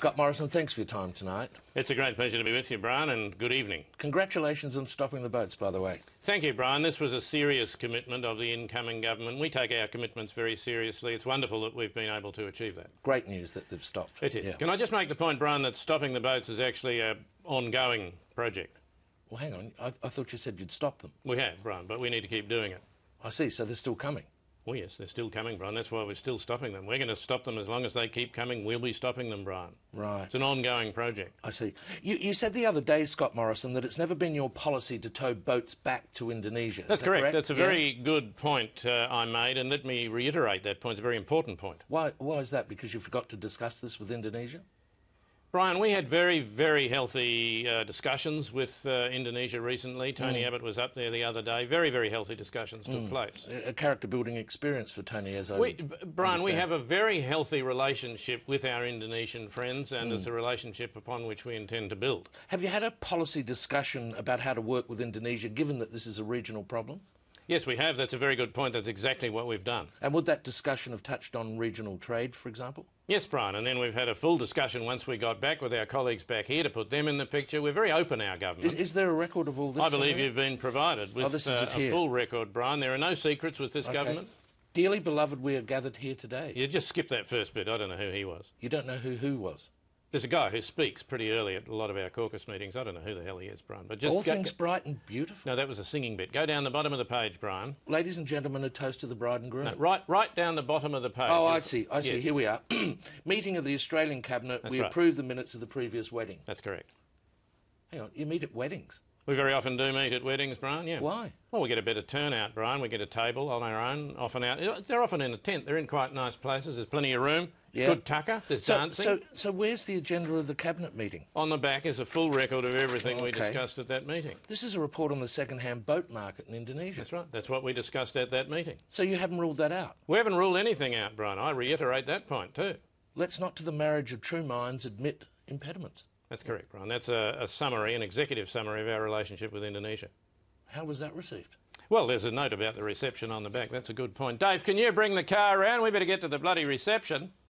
Scott Morrison, thanks for your time tonight. It's a great pleasure to be with you, Brian, and good evening. Congratulations on stopping the boats, by the way. Thank you, Brian. This was a serious commitment of the incoming government. We take our commitments very seriously. It's wonderful that we've been able to achieve that. Great news that they've stopped. It is. Yeah. Can I just make the point, Brian, that stopping the boats is actually an ongoing project? Well, hang on. I thought you said you'd stop them. We have, Brian, but we need to keep doing it. I see, so they're still coming. Oh, yes, they're still coming, Brian. That's why we're still stopping them. We're going to stop them as long as they keep coming. We'll be stopping them, Brian. Right. It's an ongoing project. I see. You said the other day, Scott Morrison, that it's never been your policy to tow boats back to Indonesia. That's correct. That's a very good point I made, and let me reiterate that point. It's a very important point. Why is that? Because you forgot to discuss this with Indonesia? Brian, we had very, very healthy discussions with Indonesia recently. Tony Abbott was up there the other day. Very, very healthy discussions took place. A character-building experience for Tony, as I Brian, understand. we have a very healthy relationship with our Indonesian friends, and it's a relationship upon which we intend to build. Have you had a policy discussion about how to work with Indonesia, given that this is a regional problem? Yes, we have. That's a very good point. That's exactly what we've done. And would that discussion have touched on regional trade, for example? Yes, Brian, and then we've had a full discussion once we got back with our colleagues back here to put them in the picture. We're very open, our government. Is there a record of all this? I believe you've been provided with a full record, Brian. There are no secrets with this government. Dearly beloved, we are gathered here today. You just skip that first bit. I don't know who he was. You don't know who was? There's a guy who speaks pretty early at a lot of our caucus meetings. I don't know who the hell he is, Brian. But just all things bright and beautiful. No, that was a singing bit. Go down the bottom of the page, Brian. Ladies and gentlemen, a toast to the bride and groom. No, right down the bottom of the page. Oh, I see. Yes. Here we are. Meeting of the Australian Cabinet. That's we right. approve the minutes of the previous wedding. That's correct. Hang on, you meet at weddings? We very often do meet at weddings, Brian, yeah. Why? Well, we get a better turnout, Brian. We get a table on our own, often out. They're often in a tent. They're in quite nice places. There's plenty of room. Yeah. Good tucker. There's dancing. So where's the agenda of the Cabinet meeting? On the back is a full record of everything we discussed at that meeting. This is a report on the second-hand boat market in Indonesia. That's right. That's what we discussed at that meeting. So you haven't ruled that out? We haven't ruled anything out, Brian. I reiterate that point too. Let's not to the marriage of true minds admit impediments. That's correct, Brian. That's a summary, an executive summary of our relationship with Indonesia. How was that received? Well, there's a note about the reception on the back. That's a good point. Dave, can you bring the car around? We better get to the bloody reception.